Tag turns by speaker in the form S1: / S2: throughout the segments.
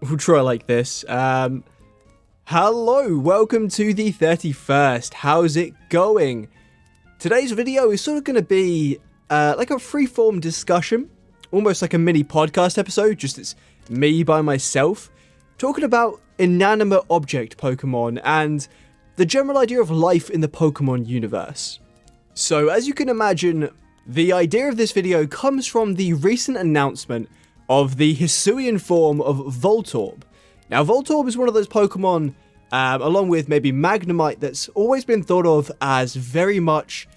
S1: We'll try like this. Hello, welcome to the 31st. How's it going? Today's video is sort of going to be like a freeform discussion, almost like a mini podcast episode, just it's me by myself, talking about inanimate object Pokemon and the general idea of life in the Pokemon universe. So as you can imagine, the idea of this video comes from the recent announcement of the hisuian form of Voltorb. Now, Voltorb is one of those Pokemon, along with maybe Magnemite, that's always been thought of as very much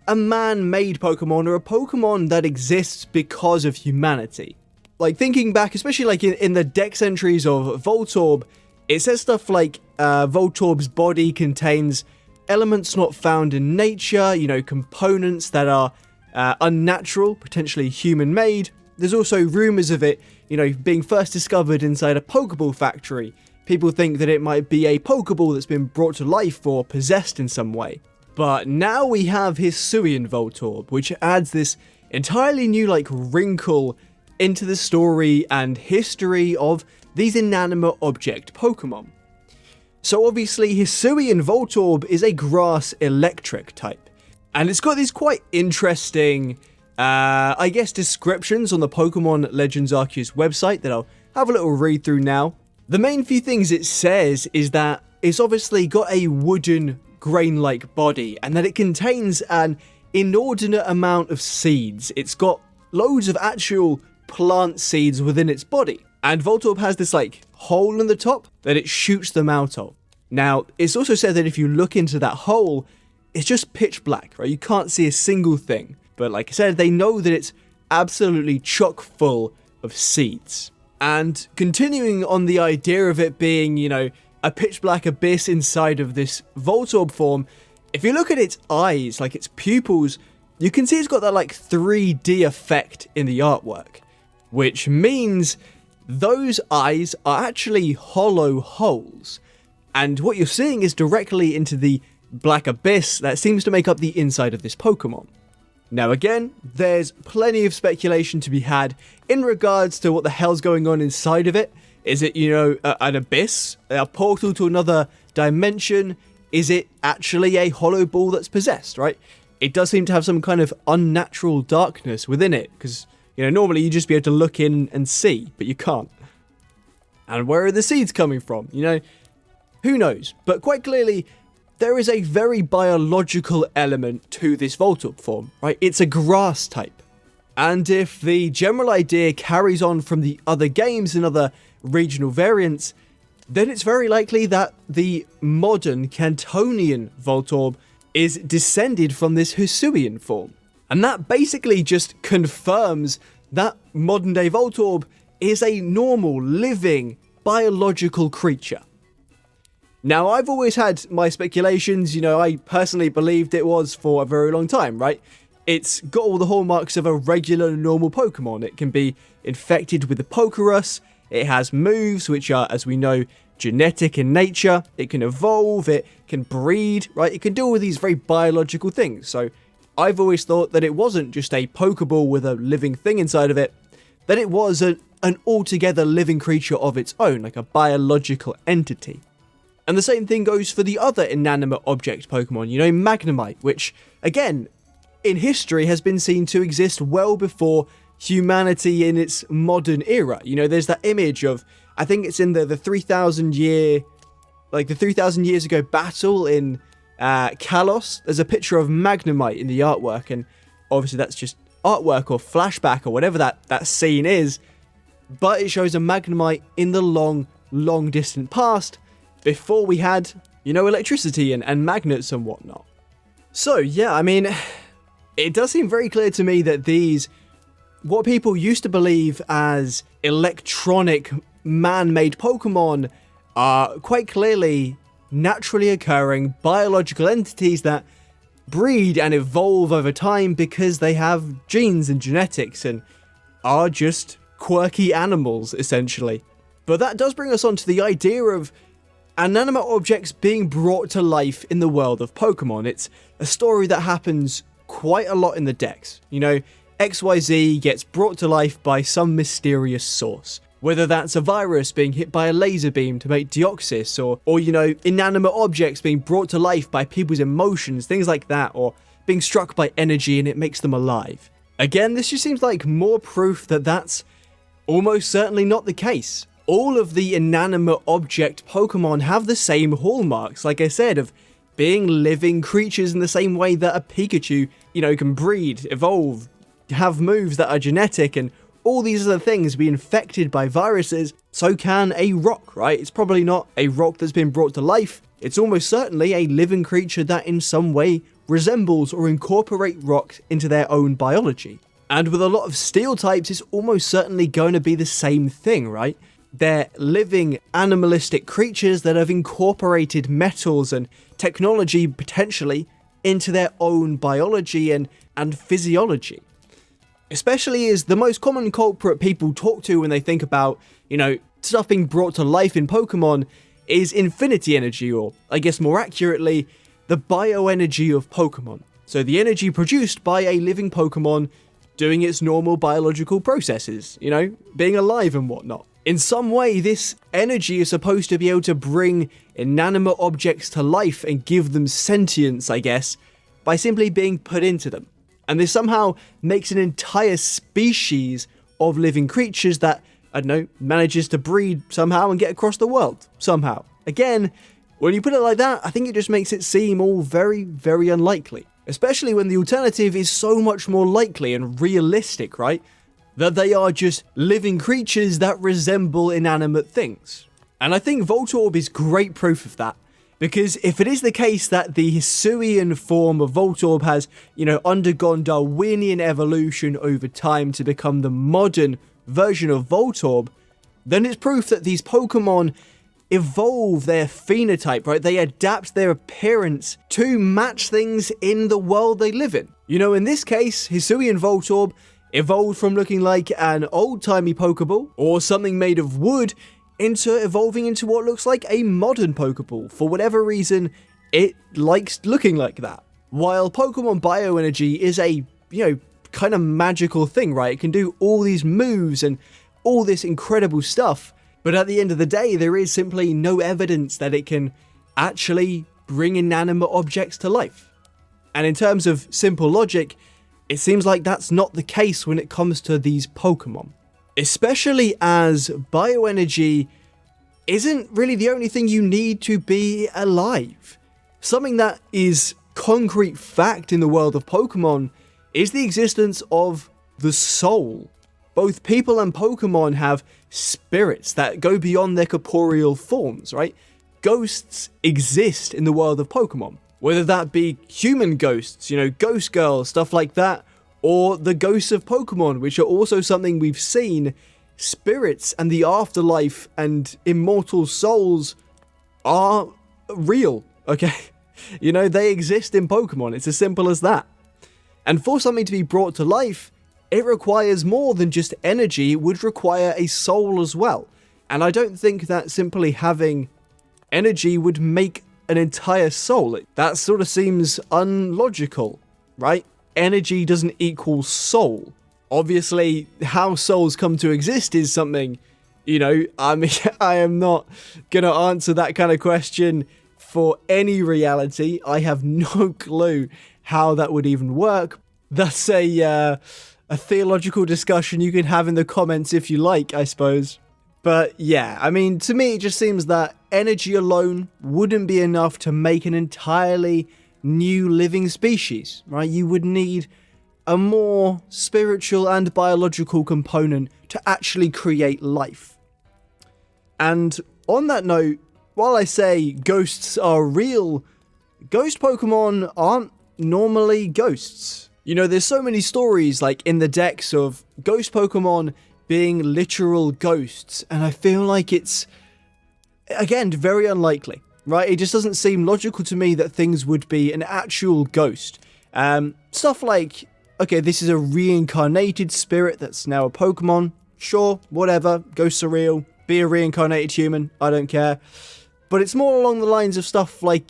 S1: a man-made Pokemon, or a Pokemon that exists because of humanity. Like, thinking back, especially like in the Dex entries of Voltorb, it says stuff like, Voltorb's body contains elements not found in nature, you know, components that are unnatural, potentially human-made. There's also rumours of it, you know, being first discovered inside a Pokeball factory. People think that it might be a Pokeball that's been brought to life or possessed in some way. But now we have hisuian Voltorb, which adds this entirely new, like, wrinkle into the story and history of these inanimate object Pokemon. So obviously, hisuian Voltorb is a grass electric type. And it's got these quite interesting, I guess, descriptions on the Pokemon Legends Arceus website that I'll have a little read through now. The main few things it says is that it's obviously got a wooden, grain-like body, and that it contains an inordinate amount of seeds. It's got loads of actual plant seeds within its body. And Voltorb has this, like, hole in the top that it shoots them out of. Now, it's also said that if you look into that hole, it's just pitch black, right? You can't see a single thing. But like I said, they know that it's absolutely chock full of seeds. And continuing on the idea of it being, you know, a pitch black abyss inside of this Voltorb form, if you look at its eyes, like its pupils, you can see it's got that like 3D effect in the artwork. Which means those eyes are actually hollow holes. And what you're seeing is directly into the black abyss that seems to make up the inside of this Pokemon. Now again, there's plenty of speculation to be had in regards to what the hell's going on inside of it. Is it, you know, an abyss, a portal to another dimension? Is it actually a hollow ball that's possessed, right? It does seem to have some kind of unnatural darkness within it, because, you know, normally you'd just be able to look in and see, but you can't. And where are the seeds coming from? You know, who knows? But quite clearly, there is a very biological element to this Voltorb form, right? It's a grass type. And if the general idea carries on from the other games and other regional variants, then it's very likely that the modern Cantonian Voltorb is descended from this hisuian form. And that basically just confirms that modern day Voltorb is a normal, living, biological creature. Now, I've always had my speculations, you know, I personally believed it was for a very long time, right? It's got all the hallmarks of a regular, normal Pokemon. It can be infected with the Pokerus, it has moves, which are, as we know, genetic in nature, it can evolve, it can breed, right? It can do all these very biological things. So, I've always thought that it wasn't just a Pokeball with a living thing inside of it, that it was an altogether living creature of its own, like a biological entity. And the same thing goes for the other inanimate object Pokemon, you know, Magnemite, which, again, in history has been seen to exist well before humanity in its modern era. You know, there's that image of, I think it's in the 3,000 year, like the 3,000 years ago battle in Kalos. There's a picture of Magnemite in the artwork, and obviously that's just artwork or flashback or whatever that scene is, but it shows a Magnemite in the long, long distant past, before we had, you know, electricity and magnets and whatnot. So, yeah, I mean, it does seem very clear to me that these, what people used to believe as electronic, man-made Pokemon, are quite clearly naturally occurring biological entities that breed and evolve over time because they have genes and genetics and are just quirky animals, essentially. But that does bring us on to the idea of inanimate objects being brought to life in the world of Pokemon. It's a story that happens quite a lot in the decks. You know, XYZ gets brought to life by some mysterious source. Whether that's a virus being hit by a laser beam to make deoxys, or inanimate objects being brought to life by people's emotions, things like that, or being struck by energy and it makes them alive. Again, this just seems like more proof that that's almost certainly not the case. All of the inanimate object Pokemon have the same hallmarks, like I said, of being living creatures in the same way that a Pikachu, can breed, evolve, have moves that are genetic, and all these other things be infected by viruses. So can a rock, right? It's probably not a rock that's been brought to life. It's almost certainly a living creature that in some way resembles or incorporate rocks into their own biology. And with a lot of steel types, it's almost certainly going to be the same thing, right? They're living animalistic creatures that have incorporated metals and technology potentially into their own biology and physiology. Especially as the most common culprit people talk to when they think about, stuff being brought to life in Pokemon is infinity energy, or I guess more accurately, the bioenergy of Pokemon. So the energy produced by a living Pokemon doing its normal biological processes, being alive and whatnot. In some way, this energy is supposed to be able to bring inanimate objects to life and give them sentience, I guess, by simply being put into them. And this somehow makes an entire species of living creatures that, manages to breed somehow and get across the world somehow. Again, when you put it like that, I think it just makes it seem all very, very unlikely. Especially when the alternative is so much more likely and realistic, right? That they are just living creatures that resemble inanimate things. And I think Voltorb is great proof of that. Because if it is the case that the hisuian form of Voltorb has, undergone Darwinian evolution over time to become the modern version of Voltorb, then it's proof that these Pokemon evolve their phenotype, right? They adapt their appearance to match things in the world they live in. In this case, hisuian Voltorb evolved from looking like an old-timey Pokeball or something made of wood into evolving into what looks like a modern Pokeball. For whatever reason, it likes looking like that. While Pokemon bioenergy is a, kind of magical thing, right? It can do all these moves and all this incredible stuff, but at the end of the day, there is simply no evidence that it can actually bring inanimate objects to life. And in terms of simple logic, it seems like that's not the case when it comes to these Pokemon. Especially as bioenergy isn't really the only thing you need to be alive. Something that is concrete fact in the world of Pokemon is the existence of the soul. Both people and Pokemon have spirits that go beyond their corporeal forms, right? Ghosts exist in the world of Pokemon. Whether that be human ghosts, ghost girls, stuff like that, or the ghosts of Pokemon, which are also something we've seen. Spirits and the afterlife and immortal souls are real, okay? They exist in Pokemon. It's as simple as that. And for something to be brought to life, it requires more than just energy. It would require a soul as well. And I don't think that simply having energy would make an entire soul. That sort of seems unlogical, right? Energy doesn't equal soul. Obviously, how souls come to exist is something, I am not going to answer that kind of question for any reality. I have no clue how that would even work. That's a theological discussion you can have in the comments if you like, I suppose. But yeah, to me, it just seems that energy alone wouldn't be enough to make an entirely new living species, right? You would need a more spiritual and biological component to actually create life. And on that note, while I say ghosts are real, ghost Pokemon aren't normally ghosts. There's so many stories like in the decks of ghost Pokemon being literal ghosts, and I feel like it's, again, very unlikely, right? It just doesn't seem logical to me that things would be an actual ghost. Stuff like, okay, this is a reincarnated spirit that's now a Pokemon. Sure, whatever, ghosts are real. Be a reincarnated human, I don't care. But it's more along the lines of stuff like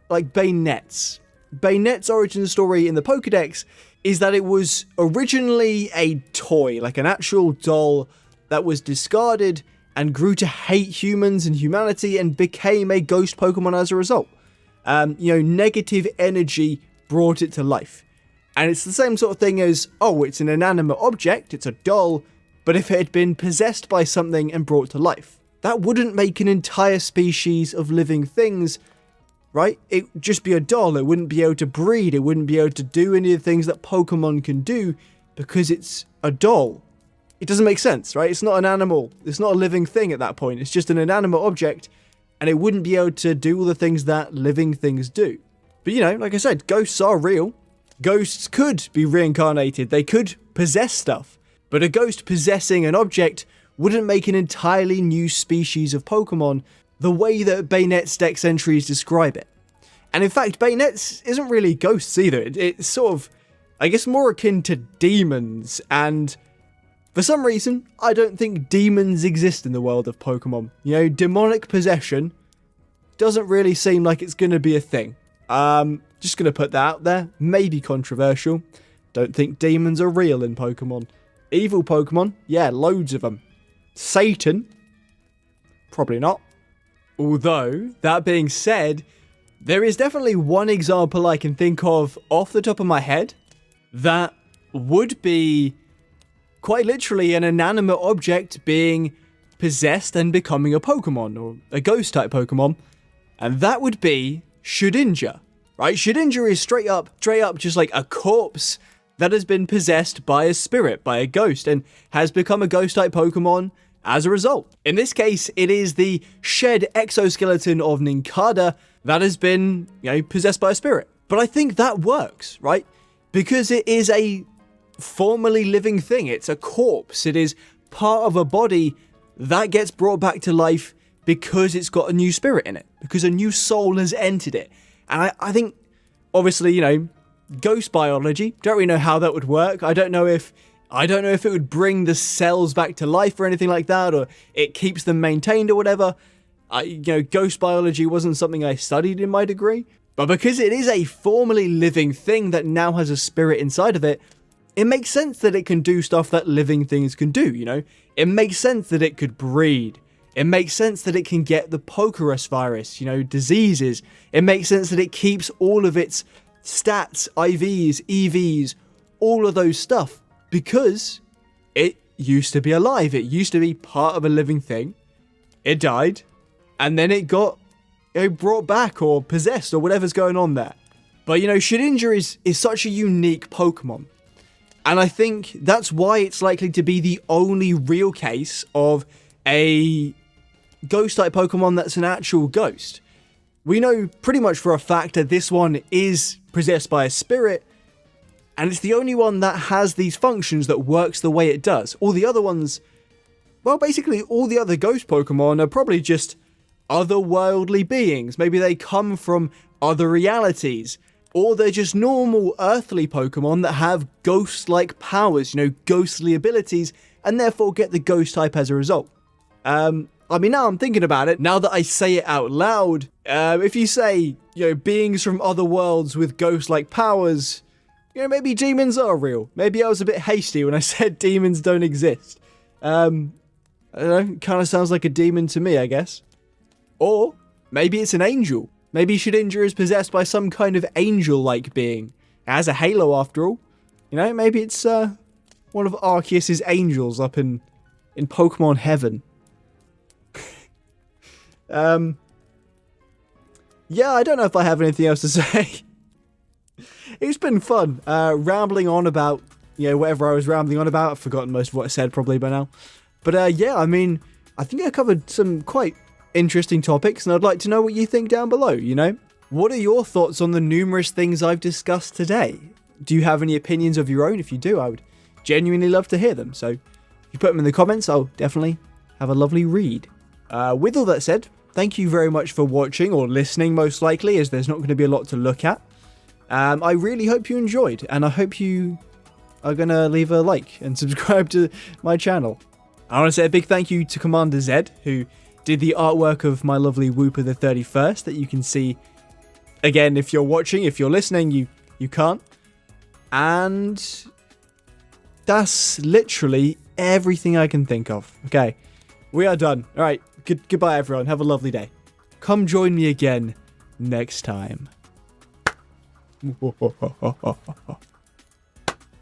S1: Banette's. Banette's origin story in the Pokedex is that it was originally a toy, like an actual doll that was discarded and grew to hate humans and humanity and became a ghost Pokemon as a result. Negative energy brought it to life. And it's the same sort of thing as, oh, it's an inanimate object, it's a doll, but if it had been possessed by something and brought to life, that wouldn't make an entire species of living things, right? It would just be a doll. It wouldn't be able to breed. It wouldn't be able to do any of the things that Pokemon can do because it's a doll. It doesn't make sense, right? It's not an animal. It's not a living thing at that point. It's just an inanimate object, and it wouldn't be able to do all the things that living things do. But, like I said, ghosts are real. Ghosts could be reincarnated. They could possess stuff. But a ghost possessing an object wouldn't make an entirely new species of Pokemon the way that Banette's Dex entries describe it. And in fact, Banette's isn't really ghosts either. It's sort of, I guess, more akin to demons. And for some reason, I don't think demons exist in the world of Pokemon. Demonic possession doesn't really seem like it's going to be a thing. Just going to put that out there. Maybe controversial. Don't think demons are real in Pokemon. Evil Pokemon? Yeah, loads of them. Satan? Probably not. Although, that being said, there is definitely one example I can think of off the top of my head that would be quite literally an inanimate object being possessed and becoming a Pokemon, or a ghost type Pokemon, and that would be shedinja. Right? Shedinja is straight up just like a corpse that has been possessed by a spirit, by a ghost, and has become a ghost type Pokemon as a result. In this case, it is the shed exoskeleton of Nincada that has been, possessed by a spirit. But I think that works, right? Because it is a formerly living thing. It's a corpse. It is part of a body that gets brought back to life because it's got a new spirit in it, because a new soul has entered it. And I think, obviously, ghost biology, don't really know how that would work. I don't know if it would bring the cells back to life or anything like that, or it keeps them maintained or whatever. Ghost biology wasn't something I studied in my degree. But because it is a formerly living thing that now has a spirit inside of it, it makes sense that it can do stuff that living things can do, It makes sense that it could breed. It makes sense that it can get the Pokerus virus, diseases. It makes sense that it keeps all of its stats, IVs, EVs, all of those stuff, because it used to be alive. It used to be part of a living thing. It died, and then it got brought back or possessed or whatever's going on there. But, shedinja is such a unique Pokemon. And I think that's why it's likely to be the only real case of a ghost-type Pokemon that's an actual ghost. We know pretty much for a fact that this one is possessed by a spirit, and it's the only one that has these functions that works the way it does. All the other ones, well, basically all the other ghost Pokemon are probably just otherworldly beings. Maybe they come from other realities, or they're just normal earthly Pokemon that have ghost-like powers, ghostly abilities, and therefore get the ghost type as a result. Now I'm thinking about it, now that I say it out loud, if you say, beings from other worlds with ghost-like powers, maybe demons are real. Maybe I was a bit hasty when I said demons don't exist. I don't know, kind of sounds like a demon to me, I guess. Or maybe it's an angel. Maybe shedinja is possessed by some kind of angel-like being. It has a halo after all. Maybe it's one of Arceus's angels up in Pokemon heaven. Yeah, I don't know if I have anything else to say. It's been fun, rambling on about, whatever I was rambling on about. I've forgotten most of what I said probably by now. But yeah, I think I covered some quite interesting topics, and I'd like to know what you think down below, What are your thoughts on the numerous things I've discussed today? Do you have any opinions of your own? If you do, I would genuinely love to hear them. So if you put them in the comments, I'll definitely have a lovely read. With all that said, thank you very much for watching, or listening most likely, as there's not going to be a lot to look at. I really hope you enjoyed, and I hope you are going to leave a like and subscribe to my channel. I want to say a big thank you to Commander Zed, who did the artwork of my lovely Wooper the 31st that you can see. Again, if you're watching, if you're listening, you can't. And that's literally everything I can think of. Okay, we are done. All right, goodbye, everyone. Have a lovely day. Come join me again next time.